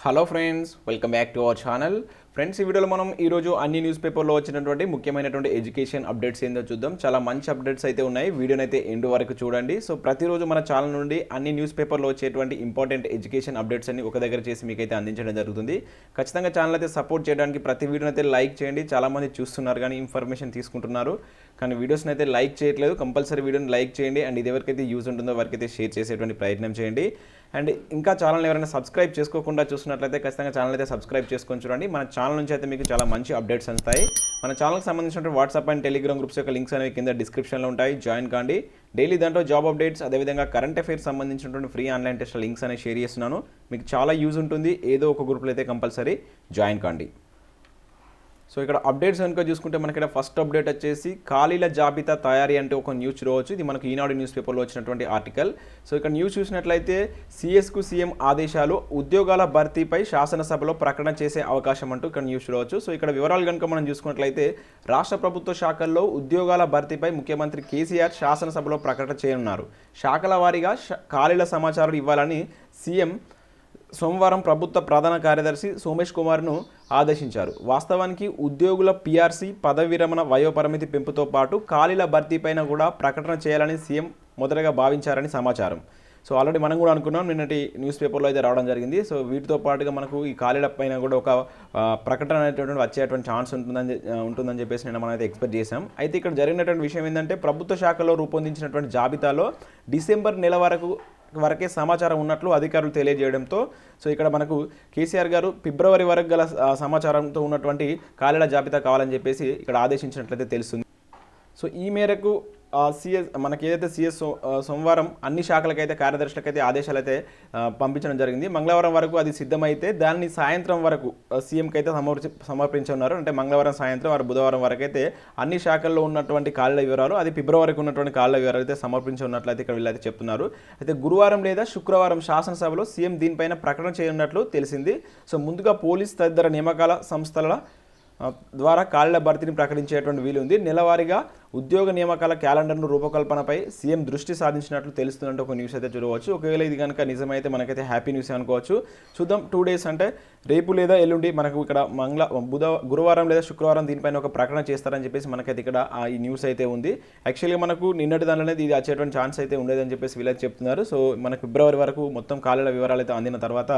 Hello friends, welcome back to our channel. Friends, ఈ వీడియోలో మనం ఈరోజు అన్ని న్యూస్ పేపర్లో వచ్చినటువంటి ముఖ్యమైనటువంటి ఎడ్యుకేషన్ అప్డేట్స్ ఏందో చూద్దాం. చాలా మంచి అప్డేట్స్ అయితే ఉన్నాయి. వీడియోని అయితే ఎండ్ వరకు చూడండి. సో ప్రతిరోజు మన ఛానల్ నుండి అన్ని న్యూస్ పేపర్లో వచ్చేటువంటి ఇంపార్టెంట్ ఎడ్యుకేషన్ అప్డేట్స్ అన్ని ఒక దగ్గర చేసి మీకైతే అందించడం జరుగుతుంది. ఖచ్చితంగా ఛానల్ అయితే సపోర్ట్ చేయడానికి ప్రతి వీడియోని అయితే లైక్ చేయండి. చాలామంది చూస్తున్నారు కానీ ఇన్ఫర్మేషన్ తీసుకుంటున్నారు, కానీ వీడియోస్ని అయితే లైక్ చేయట్లేదు. కంపల్సరీ వీడియోని లైక్ చేయండి అండ్ ఇది ఎవరికైతే యూజ్ ఉంటుందో వారికైతే షేర్ చేసేటువంటి ప్రయత్నం చేయండి. అండ్ ఇంకా ఛానల్ ఎవరైనా సబ్స్క్రైబ్ చేసుకోకుండా చూస్తున్నట్లయితే ఖచ్చితంగా ఛానల్ అయితే సబ్స్క్రైబ్ చేసుకొని చూడండి. మన ఛానల్ నుంచి అయితే మీకు చాలా మంచి అప్డేట్స్ వస్తాయి. మన ఛానల్కి సంబంధించిన వాట్సాప్ అండ్ టెలిగ్రామ్ గ్రూప్స్ యొక్క లింక్స్ అనేవి కింద డిస్క్రిప్షన్లో ఉంటాయి, జాయిన్ కాండి. డైలీ దాంట్లో జాబ్ అప్డేట్స్, అదేవిధంగా కరెంట్ అఫైర్స్ సంబంధించినటువంటి ఫ్రీ ఆన్లైన్ టెస్ట్ లింక్స్ అనేవి షేర్ చేస్తున్నాను. మీకు చాలా యూజ్ ఉంటుంది. ఏదో ఒక గ్రూప్లో అయితే కంపల్సరీ జాయిన్ కాండి. సో ఇక్కడ అప్డేట్స్ కనుక చూసుకుంటే మనకి ఇక్కడ ఫస్ట్ అప్డేట్ వచ్చేసి ఖాళీల జాబితా తయారీ అంటే ఒక న్యూస్ చూడవచ్చు. ఇది మనకు ఈనాడు న్యూస్ పేపర్లో వచ్చినటువంటి ఆర్టికల్. సో ఇక్కడ న్యూస్ చూసినట్లయితే సిఎస్కు సీఎం ఆదేశాలు, ఉద్యోగాల భర్తీపై శాసనసభలో ప్రకటన చేసే అవకాశం అంటూ ఇక్కడ న్యూస్ చూడవచ్చు. సో ఇక్కడ వివరాలు కనుక మనం చూసుకున్నట్లయితే రాష్ట్ర ప్రభుత్వ శాఖల్లో ఉద్యోగాల భర్తీపై ముఖ్యమంత్రి కేసీఆర్ శాసనసభలో ప్రకటన చేయనున్నారు. శాఖల వారీగా ఖాళీల సమాచారం ఇవ్వాలని సీఎం సోమవారం ప్రభుత్వ ప్రధాన కార్యదర్శి సోమేష్ కుమార్ను ఆదేశించారు. వాస్తవానికి ఉద్యోగుల పీఆర్సీ, పదవి విరమణ వయోపరిమితి పెంపుతో పాటు ఖాళీల భర్తీపైన కూడా ప్రకటన చేయాలని సీఎం మొదటగా భావించారని సమాచారం. సో ఆల్రెడీ మనం కూడా అనుకున్నాం, నిన్నటి న్యూస్ పేపర్లో అయితే రావడం జరిగింది. సో వీటితో పాటుగా మనకు ఈ ఖాళీల పైన కూడా ఒక ప్రకటన అనేటువంటి వచ్చేటువంటి ఛాన్స్ ఉంటుందని చెప్పేసి నిన్న మనం అయితే ఎక్స్పెక్ట్ చేశాం. అయితే ఇక్కడ జరిగినటువంటి విషయం ఏంటంటే ప్రభుత్వ శాఖలో రూపొందించినటువంటి జాబితాలో డిసెంబర్ నెల వరకే సమాచారం ఉన్నట్లు అధికారులు తెలియజేయడంతో సో ఇక్కడ మనకు కేసీఆర్ గారు ఫిబ్రవరి వరకు గల సమాచారంతో ఉన్నటువంటి ఖాళీల జాబితా కావాలని చెప్పేసి ఇక్కడ ఆదేశించినట్లయితే తెలుస్తుంది. సో ఈ మేరకు మనకి ఏదైతే సిఎస్ సోమవారం అన్ని శాఖలకైతే కార్యదర్శులకైతే ఆదేశాలు అయితే పంపించడం జరిగింది. మంగళవారం వరకు అది సిద్ధమైతే దాన్ని సాయంత్రం వరకు సీఎంకి అయితే సమర్పించున్నారు. అంటే మంగళవారం సాయంత్రం వారు బుధవారం వరకు అయితే అన్ని శాఖల్లో ఉన్నటువంటి ఖాళీల వివరాలు, అది ఫిబ్రవరికి ఉన్నటువంటి ఖాళీల వివరాలు అయితే సమర్పించున్నట్లయితే ఇక్కడ వీళ్ళైతే చెప్తున్నారు. అయితే గురువారం లేదా శుక్రవారం శాసనసభలో సీఎం దీనిపైన ప్రకటన చేయనున్నట్లు తెలిసింది. సో ముందుగా పోలీస్ తదితర నియామకాల సంస్థల ద్వారా ఖాళీల భర్తీని ప్రకటించేటువంటి వీలు ఉంది. నెలవారీగా ఉద్యోగ నియామకాల క్యాలెండర్ను రూపకల్పనపై సీఎం దృష్టి సాధించినట్లు తెలుస్తుందంటే ఒక న్యూస్ అయితే చూడవచ్చు. ఒకవేళ ఇది కనుక నిజమైతే మనకైతే హ్యాపీ న్యూస్ అనుకోవచ్చు. చూద్దాం, 2 days అంటే రేపు లేదా ఎల్లుండి మనకు ఇక్కడ గురువారం లేదా శుక్రవారం దీనిపైన ఒక ప్రకటన చేస్తారని చెప్పేసి మనకైతే ఇక్కడ ఈ న్యూస్ అయితే ఉంది. యాక్చువల్గా మనకు నిన్నటి దానిలోనే ఇది వచ్చేటువంటి ఛాన్స్ అయితే ఉండేదని చెప్పేసి వీళ్ళైతే చెప్తున్నారు. సో మనకు ఫిబ్రవరి వరకు మొత్తం ఖాళీల వివరాలు అయితే అందిన తర్వాత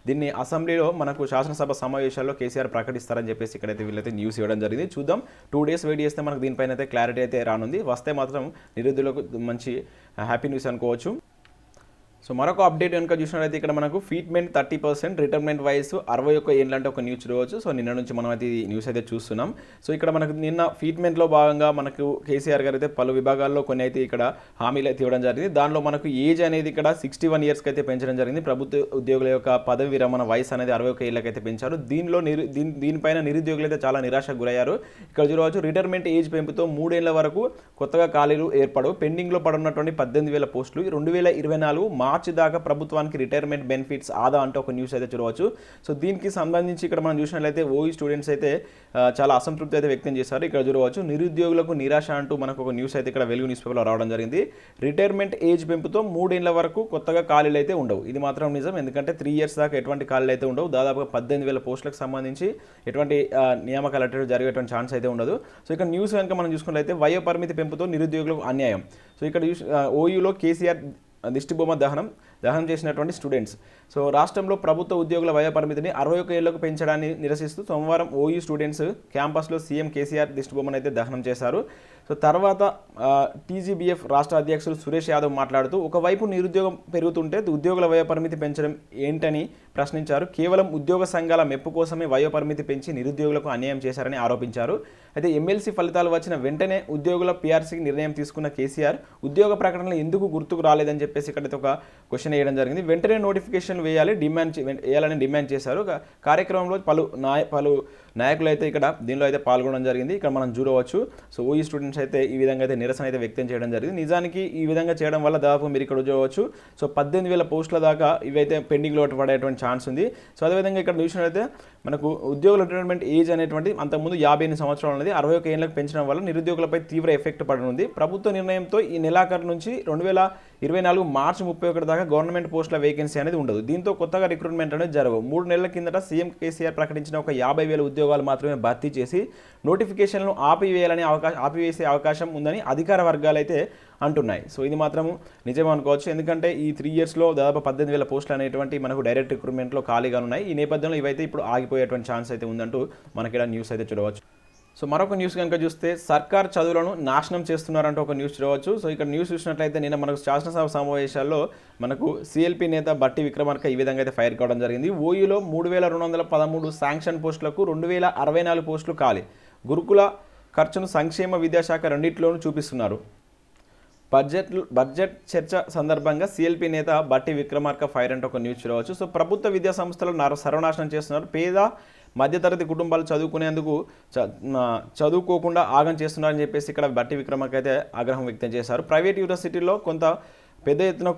దీన్ని అసెంబ్లీలో మనకు శాసనసభ సమావేశాల్లో కేసీఆర్ ప్రకటిస్తారని చెప్పేసి ఇక్కడైతే వీళ్ళైతే న్యూస్ ఇవ్వడం జరిగింది. చూద్దాం, 2 days వెయిట్ చేస్తే మనకు దీనిపైన అయితే క్లారిటీ అయితే రానుంది. వస్తే మాత్రం నిరుద్యోగులకు మంచి హ్యాపీ న్యూస్ అనుకోవచ్చు. సో మరొక అప్డేట్ కనుక చూసినట్లయితే ఇక్కడ మనకు ఫీట్మెంట్ 30%, రిటైర్మెంట్ వయసు 61 ఏళ్ళు అంటే ఒక న్యూస్ చూడవచ్చు. సో నిన్న నుంచి మనం అయితే ఈ న్యూస్ అయితే చూస్తున్నాం. సో ఇక్కడ మనకు నిన్న ఫీట్మెంట్లో భాగంగా మనకు కేసీఆర్ గారు అయితే పలు విభాగాల్లో కొన్ని అయితే ఇక్కడ హామీలు అయితే ఇవ్వడం జరిగింది. దానిలో మనకు ఏజ్ అనేది ఇక్కడ 61 yearsకి అయితే పెంచడం జరిగింది. ప్రభుత్వ ఉద్యోగుల యొక్క పదవి విరమణ వయసు అనేది 61 ఏళ్ళకి అయితే పెంచారు. దీనిపైన నిరుద్యోగులు అయితే చాలా నిరాశకు గురయ్యారు. ఇక్కడ చూడవచ్చు, రిటైర్మెంట్ ఏజ్ పెంపుతో 3 ఏళ్ల వరకు కొత్తగా ఖాళీలు ఏర్పడవు. పెండింగ్లో పడున్నటువంటి 18,000 పోస్టులు 2024 మార్చి దాకా ప్రభుత్వానికి రిటైర్మెంట్ బెనిఫిట్స్ ఆదా అంటే ఒక న్యూస్ అయితే చూడవచ్చు. సో దీనికి సంబంధించి ఇక్కడ మనం చూసినట్లయితే ఓఈ స్టూడెంట్స్ అయితే చాలా అసంతృప్తి అయితే వ్యక్తం చేశారు. ఇక్కడ చూడవచ్చు, నిరుద్యోగులకు నిరాశ అంటూ మనకు ఒక న్యూస్ అయితే ఇక్కడ వెలుగు న్యూస్ పేపర్లో రావడం జరిగింది. రిటైర్మెంట్ ఏజ్ పెంపుతో 3 ఏళ్ల వరకు కొత్తగా ఖాళీలు అయితే ఉండవు. ఇది మాత్రం నిజం, ఎందుకంటే 3 years దాకా ఎటువంటి ఖాళీలు అయితే ఉండవు. దాదాపుగా 18,000 పోస్టులకు సంబంధించి ఎటువంటి నియామకాలు అంటే జరిగేటువంటి ఛాన్స్ అయితే ఉండదు. సో ఇక్కడ న్యూస్ కనుక మనం చూసుకున్నట్లయితే వయో పరిమితి పెంపుతో నిరుద్యోగులకు అన్యాయం. సో ఇక్కడ ఓయూలో కేసీఆర్ దిష్టిబొమ్మ దహనం చేసినటువంటి స్టూడెంట్స్. సో రాష్ట్రంలో ప్రభుత్వ ఉద్యోగుల వయో పరిమితిని 61 ఏళ్లకు పెంచడాన్ని నిరసిస్తూ సోమవారం ఓయూ స్టూడెంట్స్ క్యాంపస్లో సీఎం కేసీఆర్ దిష్టిబొమ్మను అయితే దహనం చేశారు. సో తర్వాత టీజీబీఎఫ్ రాష్ట్ర అధ్యక్షులు సురేష్ యాదవ్ మాట్లాడుతూ, ఒకవైపు నిరుద్యోగం పెరుగుతుంటే ఉద్యోగుల వయో పరిమితి పెంచడం ఏంటని ప్రశ్నించారు. కేవలం ఉద్యోగ సంఘాల మెప్పు కోసమే వయో పరిమితి పెంచి నిరుద్యోగులకు అన్యాయం చేశారని ఆరోపించారు. అయితే ఎమ్మెల్సీ ఫలితాలు వచ్చిన వెంటనే ఉద్యోగుల పీఆర్సీకి నిర్ణయం తీసుకున్న కేసీఆర్ ఉద్యోగ ప్రకటనలు ఎందుకు గుర్తుకు రాలేదని చెప్పేసి ఇక్కడైతే ఒక క్వశ్చన్ వేయడం జరిగింది. వెంటనే నోటిఫికేషన్ వేయాలని డిమాండ్ చేశారు. కార్యక్రమంలో పలు నాయకులు అయితే ఇక్కడ దీనిలో అయితే పాల్గొనడం జరిగింది. ఇక్కడ మనం చూడవచ్చు. సో ఓఈ స్టూడెంట్స్ అయితే ఈ విధంగా అయితే నిరసన అయితే వ్యక్తం చేయడం జరిగింది. నిజానికి ఈ విధంగా చేయడం వల్ల దాదాపు మీరు ఇక్కడ చూడవచ్చు, సో 18,000 పోస్టుల దాకా ఇవైతే పెండింగ్లో పడేటువంటి ఛాన్స్ ఉంది. సో అదేవిధంగా ఇక్కడ చూసినట్లయితే మనకు ఉద్యోగుల రిటైర్మెంట్ ఏజ్ అనేటువంటి అంతకుముందు 58 సంవత్సరాలు అనేది 61 ఏళ్ళకి పెంచడం వల్ల నిరుద్యోగులపై తీవ్ర ఎఫెక్ట్ పడనుంది. ప్రభుత్వ నిర్ణయంతో ఈ నెలాఖరు నుంచి 24 మార్చి 31 దాకా గవర్నమెంట్ పోస్టుల వేకెన్సీ అనేది ఉండదు. దీంతో కొత్తగా రిక్రూట్మెంట్ అనేది జరగవు. 3 నెలల కిందట సీఎం కేసీఆర్ ప్రకటించిన ఒక 50,000 ఉద్యోగాలు మాత్రమే భర్తీ చేసి నోటిఫికేషన్లను ఆపివేసే అవకాశం ఉందని అధికార వర్గాలు అయితే అంటున్నాయి. సో ఇది మాత్రం నిజమే అనుకోవచ్చు. ఎందుకంటే ఈ 3 ఇయర్స్లో దాదాపు 18,000 పోస్టులు అనేటువంటి మనకు డైరెక్ట్ రిక్రూట్మెంట్లో ఖాళీగా ఉన్నాయి. ఈ నేపథ్యంలో ఇవైతే ఇప్పుడు ఆగిపోయేటువంటి ఛాన్స్ అయితే ఉందంటూ మనకి ఇక్కడ న్యూస్ అయితే చూడవచ్చు. సో మరొక న్యూస్ కనుక చూస్తే సర్కార్ చదువులను నాశనం చేస్తున్నారంటూ ఒక న్యూస్ చూడవచ్చు. సో ఇక్కడ న్యూస్ చూసినట్లయితే నిన్న మనకు శాసనసభ సమావేశాల్లో మనకు సిఎల్పి నేత బట్టి విక్రమార్క ఈ విధంగా అయితే ఫైర్ కావడం జరిగింది. ఓయూలో 3,213 శాంక్షన్ పోస్టులకు 2,064 పోస్టులు ఖాళీ. గురుకుల ఖర్చును సంక్షేమ విద్యాశాఖ రెండింటిలోనూ చూపిస్తున్నారు. బడ్జెట్ చర్చ సందర్భంగా సిఎల్పి నేత బట్టి విక్రమార్క ఫైర్ అంటే ఒక న్యూస్ చూడవచ్చు. సో ప్రభుత్వ విద్యా సంస్థలు సర్వనాశనం చేస్తున్నారు. పేద మధ్యతరగతి కుటుంబాలు చదువుకోకుండా ఆగం చేస్తున్నారని చెప్పేసి ఇక్కడ బట్టి విక్రమార్క అయితే ఆగ్రహం వ్యక్తం చేశారు. ప్రైవేట్ యూనివర్సిటీల్లో కొంత పెద్ద ఎత్తున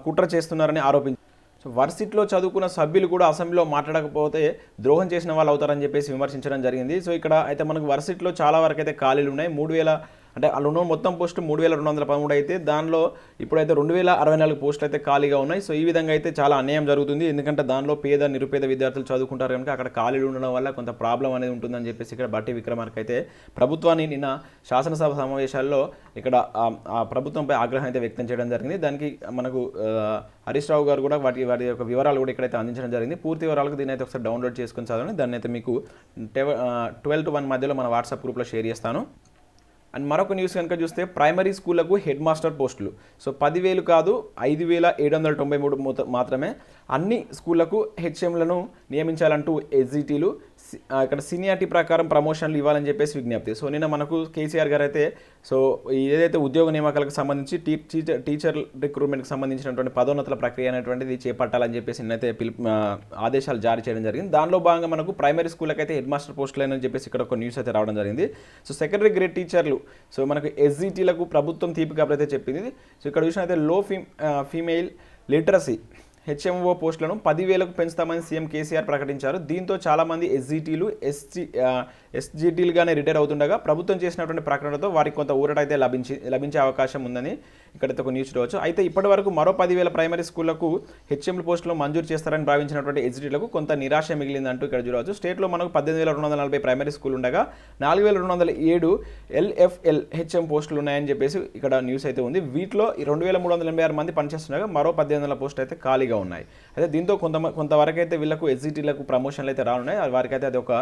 కుట్ర చేస్తున్నారని ఆరోపించారు. సో వర్సిటీలో చదువుకున్న సభ్యులు కూడా అసెంబ్లీలో మాట్లాడకపోతే ద్రోహం చేసిన వాళ్ళు అవుతారని చెప్పేసి విమర్శించడం జరిగింది. సో ఇక్కడ అయితే మనకు వర్సిటీలో చాలా వరకు అయితే ఖాళీలు ఉన్నాయి. 3,000 అంటే అలా ఉన్న మొత్తం పోస్టు 3,213 అయితే దానిలో ఇప్పుడైతే 2,064 పోస్టులు అయితే ఖాళీగా ఉన్నాయి. సో ఈ విధంగా అయితే చాలా అన్యాయం జరుగుతుంది. ఎందుకంటే దానిలో నిరుపేద విద్యార్థులు చదువుకుంటారు కనుక అక్కడ ఖాళీలు ఉండడం వల్ల కొంత ప్రాబ్లం అనేది ఉంటుందని చెప్పేసి ఇక్కడ బట్టి విక్రమార్క అయితే ప్రభుత్వాన్ని నిన్న శాసనసభ సమావేశాల్లో ఇక్కడ ఆ ప్రభుత్వంపై ఆగ్రహం అయితే వ్యక్తం చేయడం జరిగింది. దానికి మనకు హరీష్ రావు గారు కూడా వాటి యొక్క వివరాలు కూడా ఇక్కడైతే అందించడం జరిగింది. పూర్తి వివరాలకు దీన్ని అయితే ఒకసారి డౌన్లోడ్ చేసుకుని చదవండి. దాన్ని అయితే మీకు 12 to 1 మధ్యలో మన వాట్సాప్ గ్రూప్లో షేర్ చేస్తాను. అండ్ మరొక న్యూస్ కనుక చూస్తే ప్రైమరీ స్కూళ్లకు హెడ్ మాస్టర్ పోస్టులు. సో 10,000 కాదు 5,793 మాత్రమే. అన్ని స్కూళ్లకు హెచ్ఎంలను నియమించాలంటూ ఎస్జిటీలు ఇక్కడ సీనియారిటీ ప్రకారం ప్రమోషన్లు ఇవ్వాలని చెప్పేసి విజ్ఞప్తి. సో నిన్న మనకు కేసీఆర్ గారు అయితే సో ఏదైతే ఉద్యోగ నియామకాలకు సంబంధించి టీచర్ రిక్రూట్మెంట్కి సంబంధించినటువంటి పదోన్నతుల ప్రక్రియ అనేటువంటిది చేపట్టాలని చెప్పేసి నిన్నైతే ఆదేశాలు జారీ చేయడం జరిగింది. దానిలో భాగంగా మనకు ప్రైమరీ స్కూళ్ళకి అయితే హెడ్ మాస్టర్ పోస్టులు అని చెప్పేసి ఇక్కడ ఒక న్యూస్ అయితే రావడం జరిగింది. సో సెకండరీ గ్రేడ్ టీచర్లు సో మనకు ఎస్జిటీలకు ప్రభుత్వం తీపి కబురు అయితే చెప్పింది. సో ఇక్కడ చూసినట్లయితే లో ఫీమేల్ లిటరసీ హెచ్ఎంఓ పోస్టులను 10,000కు పెంచుతామని సీఎం కేసీఆర్ ప్రకటించారు. దీంతో చాలామంది ఎస్జిటీలు ఎస్జిటీలుగానే రిటైర్ అవుతుండగా ప్రభుత్వం చేసినటువంటి ప్రకటనతో వారికి కొంత ఊరట అయితే లభించే అవకాశం ఉందని ఇక్కడైతే ఒక న్యూస్ చూడవచ్చు. అయితే ఇప్పటి వరకు మరో 10,000 ప్రైమరీ స్కూళ్లకు హెచ్ఎంల పోస్టులు మంజూరు చేస్తారని భావించినటువంటి ఎస్జిటీలకు కొంత నిరాశ మిగిలిందంటూ ఇక్కడ చూడవచ్చు. స్టేట్లో మనకు 18,240 ప్రైమరీ స్కూల్ ఉండగా 4,207 ఎల్ఎఫ్ఎల్ హెచ్ఎం పోస్టులు ఉన్నాయని చెప్పేసి ఇక్కడ న్యూస్ అయితే ఉంది. వీటిలో 2,386 మంది పనిచేస్తుండగా మరో 18,000 పోస్టులు అయితే ఖాళీగా ఉన్నాయి. అయితే దీంతో కొంతవరకు అయితే వీళ్ళకు ఎస్జిటీలకు ప్రమోషన్లు అయితే రానున్నాయి. వారికైతే అది ఒక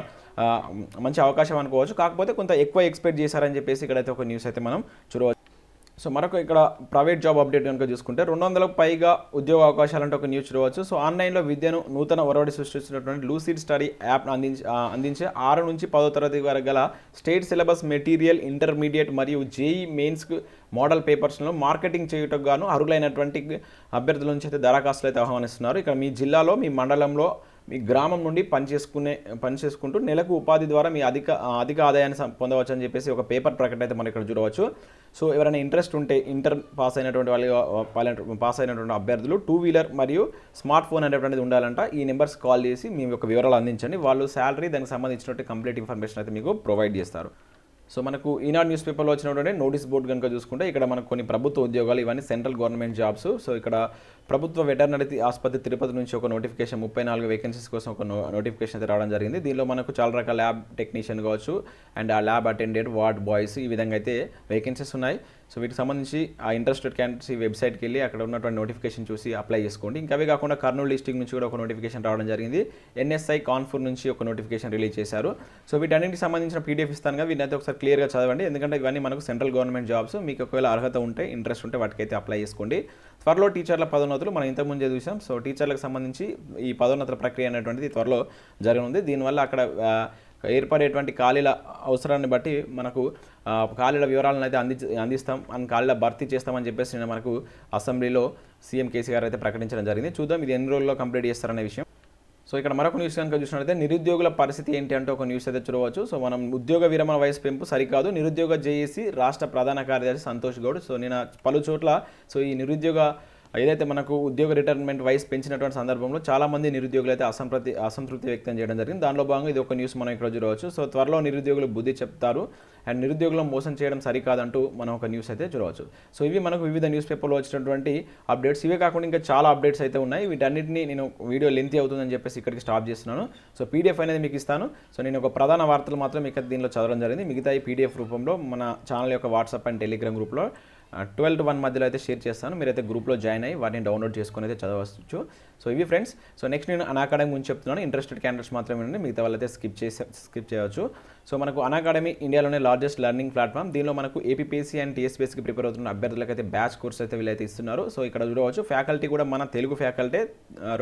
మంచి అవకాశం అనుకోవచ్చు. కాకపోతే కొంత ఎక్కువ ఎక్స్పెక్ట్ చేశారని చెప్పేసి ఇక్కడైతే ఒక న్యూస్ అయితే మనం చూడవచ్చు. సో మరొక ఇక్కడ ప్రైవేట్ జాబ్ అప్డేట్ కనుక చూసుకుంటే 200కు పైగా ఉద్యోగ అవకాశాలు అంటే ఒక న్యూస్ చూడవచ్చు. సో ఆన్లైన్లో విద్యను నూతన ఒరవడి సృష్టిస్తున్నటువంటి లూసిడ్ స్టడీ యాప్ అందించే 6 నుంచి 10వ తరగతి వరకు గల స్టేట్ సిలబస్ మెటీరియల్ ఇంటర్మీడియట్ మరియు జేఈ మెయిన్స్కు మోడల్ పేపర్స్లో మార్కెటింగ్ చేయటకు గాను అర్హులైనటువంటి అభ్యర్థుల నుంచి అయితే దరఖాస్తులు అయితే ఆహ్వానిస్తున్నారు. ఇక్కడ మీ జిల్లాలో మీ మండలంలో మీ గ్రామం నుండి పనిచేసుకుంటూ నెలకు ఉపాధి ద్వారా మీ అధిక ఆదాయాన్ని పొందవచ్చు అని చెప్పేసి ఒక పేపర్ ప్రకటన అయితే మనం ఇక్కడ చూడవచ్చు. సో ఎవరైనా ఇంట్రెస్ట్ ఉంటే ఇంటర్ పాస్ అయినటువంటి అభ్యర్థులు 2 వీలర్ మరియు స్మార్ట్ ఫోన్ అనేటువంటిది ఉండాలంట. ఈ నెంబర్స్ కాల్ చేసి మీ యొక్క వివరాలు అందించండి. వాళ్ళు శాలరీ దానికి సంబంధించినటువంటి కంప్లీట్ ఇన్ఫర్మేషన్ అయితే మీకు ప్రొవైడ్ చేస్తారు. సో మనకు ఈనాడు న్యూస్ పేపర్లో వచ్చినటువంటి నోటీస్ బోర్డు కనుక చూసుకుంటే ఇక్కడ మనకు కొన్ని ప్రభుత్వ ఉద్యోగాలు ఇవన్నీ సెంట్రల్ గవర్నమెంట్ జాబ్స్. సో ఇక్కడ ప్రభుత్వ వెటర్నరీ ఆసుపత్రి తిరుపతి నుంచి ఒక నోటిఫికేషన్ 34 వేకెన్సీస్ కోసం ఒక నోటిఫికేషన్ అయితే రావడం జరిగింది. దీనిలో మనకు చాలా రకాల ల్యాబ్ టెక్నీషియన్ కావచ్చు అండ్ ఆ ల్యాబ్ అటెండెంట్ వార్డ్ బాయ్స్ ఈ విధంగా అయితే వేకెన్సీస్ ఉన్నాయి. సో వీటికి సంబంధించి ఆ ఇంట్రెస్టెడ్ క్యాండిడేట్స్ ఈ వెబ్సైట్కి వెళ్ళి అక్కడ ఉన్నటువంటి నోటిఫికేషన్ చూసి అప్లై చేసుకోండి. ఇంకా అవే కాకుండా కర్నూలు డిస్ట్రిక్ట్ నుంచి కూడా ఒక నోటిఫికేషన్ రావడం జరిగింది. ఎన్ఎస్ఐ కాన్పూర్ నుంచి ఒక నోటిఫికేషన్ రిలీజ్ చేశారు. సో వీటన్నింటికి సంబంధించిన పీడిఎఫ్ ఇస్తాను కదా, వీటిని అయితే ఒకసారి క్లియర్గా చదవండి. ఎందుకంటే ఇవన్నీ మనకు సెంట్రల్ గవర్నమెంట్ జాబ్స్. మీకు ఒకవేళ అర్హత ఉంటే ఇంట్రెస్ట్ ఉంటే వాటికైతే అప్లై చేసుకోండి. త్వరలో టీచర్ల పదోన్నతులు మనం ఇంతకుముందే చూసాం. సో టీచర్లకు సంబంధించి ఈ పదోన్నతుల ప్రక్రియ అనేటువంటిది త్వరలో జరగనుంది. దీనివల్ల అక్కడ ఏర్పడేటువంటి ఖాళీల అవసరాన్ని బట్టి మనకు ఖాళీల వివరాలను అయితే అందిస్తాం అండ్ ఖాళీల భర్తీ చేస్తామని చెప్పేసి నిన్న మనకు అసెంబ్లీలో సీఎం కేసీఆర్ అయితే ప్రకటించడం జరిగింది. చూద్దాం ఇది ఎన్ని రోజుల్లో కంప్లీట్ చేస్తారనే విషయం. సో ఇక్కడ మరొక న్యూస్ కనుక చూసినట్లయితే నిరుద్యోగుల పరిస్థితి ఏంటి అంటే ఒక న్యూస్ అయితే చూడవచ్చు. సో మనం ఉద్యోగ విరమణ వయసు పెంపు సరికాదు, నిరుద్యోగ జేఏసీ రాష్ట్ర ప్రధాన కార్యదర్శి సంతోష్ గౌడ్. సో నేను పలు చోట్ల సో ఈ నిరుద్యోగ ఏదైతే మనకు ఉద్యోగ రిటైర్మెంట్ వయసు పెంచినటువంటి సందర్భంలో చాలామంది నిరుద్యోగులు అయితే అసంతృప్తి వ్యక్తం చేయడం జరిగింది. దానిలో భాగంగా ఇది ఒక న్యూస్ మనం ఇక్కడ చూడవచ్చు. సో త్వరలో నిరుద్యోగులు బుద్ధి చెప్తారు అండ్ నిరుద్యోగులను మోసం చేయడం సరికాదంటూ మనం ఒక న్యూస్ అయితే చూడవచ్చు. సో ఇవి మనకు వివిధ న్యూస్ పేపర్లో వచ్చినటువంటి అప్డేట్స్. ఇవే కాకుండా ఇంకా చాలా అప్డేట్స్ అయితే ఉన్నాయి. వీటన్నిటిని నేను వీడియో లెంతీ అవుతుందని చెప్పేసి ఇక్కడికి స్టాప్ చేస్తున్నాను. సో పీడిఎఫ్ అనేది మీకు ఇస్తాను. సో నేను ఒక ప్రధాన వార్తలు మాత్రం ఇక్కడ దీనిలో చదవడం జరిగింది. మిగతా ఈ పీడిఎఫ్ రూపంలో మన ఛానల్ యొక్క వాట్సాప్ అండ్ టెలిగ్రామ్ గ్రూప్లో 12 to 1 మధ్యలో అయితే షేర్ చేస్తాను. మీరైతే గ్రూప్లో జాయిన్ అయ్యి వాటిని డౌన్లోడ్ చేసుకొని అయితే చదవచ్చు. సో ఇవి ఫ్రెండ్స్. సో నెక్స్ట్ నేను అనాకాడమీ గురించి చెప్తున్నాను. ఇంట్రెస్టెడ్ క్యాండిడేట్స్ మాత్రమే ఉండి మిగతా వాళ్ళైతే స్కిప్ చేయవచ్చు. సో మనకు అనాకాడమీ ఇండియాలోనే లార్జెస్ట్ లెర్నింగ్ ప్లాట్ఫామ్. దీనిలో మనకు ఏపీపీఎస్సీ అండ్ టీఎస్పీఎస్సీకి ప్రిపేర్ అవుతున్న అభ్యర్థులకు అయితే బ్యాచ్ కోర్స్ అయితే వీళ్ళైతే ఇస్తున్నారు. సో ఇక్కడ చూడవచ్చు ఫ్యాకల్టీ కూడా మన తెలుగు ఫ్యాకల్టీ,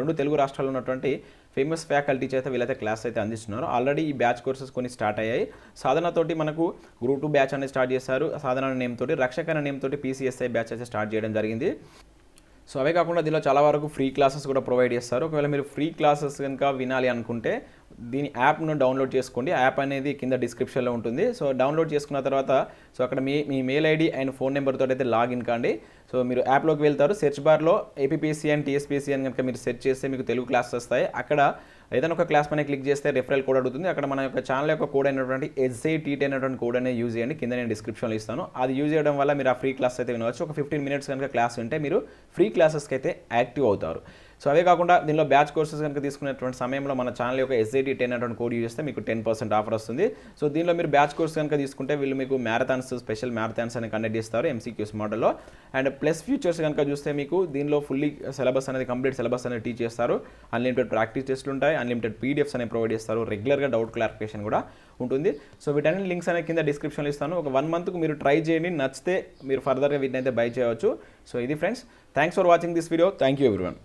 2 తెలుగు రాష్ట్రాల్లో ఉన్నటువంటి ఫేమస్ ఫ్యాకల్టీ చేత వీళ్ళైతే క్లాస్ అయితే అందిస్తున్నారు. ఆల్రెడీ ఈ బ్యాచ్ కోర్సెస్ కొన్ని స్టార్ట్ అయ్యాయి. సాధనతోటి మనకు గ్రూప్ 2 బ్యాచ్ అనేది స్టార్ట్ చేశారు. సాధన నేమ్ తోటి, రక్షకన నేమ్ తోటి పీసీఎస్ఐ బ్యాచ్ అయితే స్టార్ట్ చేయడం జరిగింది. సో అవే కాకుండా దీనిలో చాలా వరకు ఫ్రీ క్లాసెస్ కూడా ప్రొవైడ్ చేస్తారు. ఒకవేళ మీరు ఫ్రీ క్లాసెస్ కనుక వినాలి అనుకుంటే దీని యాప్ను డౌన్లోడ్ చేసుకోండి. యాప్ అనేది కింద డిస్క్రిప్షన్లో ఉంటుంది. సో డౌన్లోడ్ చేసుకున్న తర్వాత సో అక్కడ మీ మెయిల్ ఐడి అండ్ ఫోన్ నెంబర్తో అయితే లాగిన్ కాండి. సో మీరు యాప్లోకి వెళ్తారు. సెర్చ్ బార్లో ఏపీపీఎస్సీ అండ్ టీఎస్పీఎస్సీ అని కనుక మీరు సెర్చ్ చేస్తే మీకు తెలుగు క్లాసెస్ వస్తాయి. అక్కడ ఏదైనా ఒక క్లాస్ పైన క్లిక్ చేస్తే రెఫరల్ కోడ్ అడుగుతుంది. అక్కడ మన యొక్క ఛానల్ యొక్క కోడ్ అయినటువంటి SITT అనేటువంటి కోడ్ అనేది యూజ్ చేయండి. కింద నేను డిస్క్రిప్షన్లో ఇస్తాను. అది యూజ్ చేయడం వల్ల మీరు ఆ ఫ్రీ క్లాస్ అయితే వినవచ్చు. ఒక 15 minutes కనుక క్లాస్ ఉంటే మీరు ఫ్రీ క్లాసెస్కి అయితే యాక్టివ్ అవుతారు. సో అవే కాకుండా దీనిలో బ్యాచ్ కోర్సెస్ కనుక తీసుకునేటువంటి సమయంలో మన ఛానల్ యొక్క SITT అనేటువంటి కోడ్ యూజ్ చేస్తే మీకు 10% ఆఫర్ వస్తుంది. సో దీనిలో మీరు బ్యాచ్ కోర్స్ కనుక తీసుకుంటే వీళ్ళు మీకు స్పెషల్ మ్యారథాన్స్ అని కండక్ట్ చేస్తారు MCQs మోడల్లో. అండ్ ప్లస్ ఫ్యూచర్స్ కనుక చూస్తే మీకు దీనిలో ఫుల్లీ సిలబస్ అనేది కంప్లీట్ సిలబస్ అనేది టీచ్ చేస్తారు. అన్లిమిటెడ్ ప్రాక్టీస్ టెస్ట్లు ఉంటాయి. అన్లిమిటెడ్ PDFs అనేవి ప్రొవైడ్ చేస్తారు. రెగ్యులర్గా డౌట్ క్లారిఫికేషన్ కూడా ఉంటుంది. సో వీటన్ని లింక్స్ అనేది కింద డిస్క్రిప్షన్లో ఇస్తాను. ఒక 1 monthకు మీరు ట్రై చేయండి. నచ్చితే మీరు ఫర్దర్గా వీటిని అయితే బై చేయవచ్చు. సో ఇది friends. Thanks for watching this video. Thank you everyone.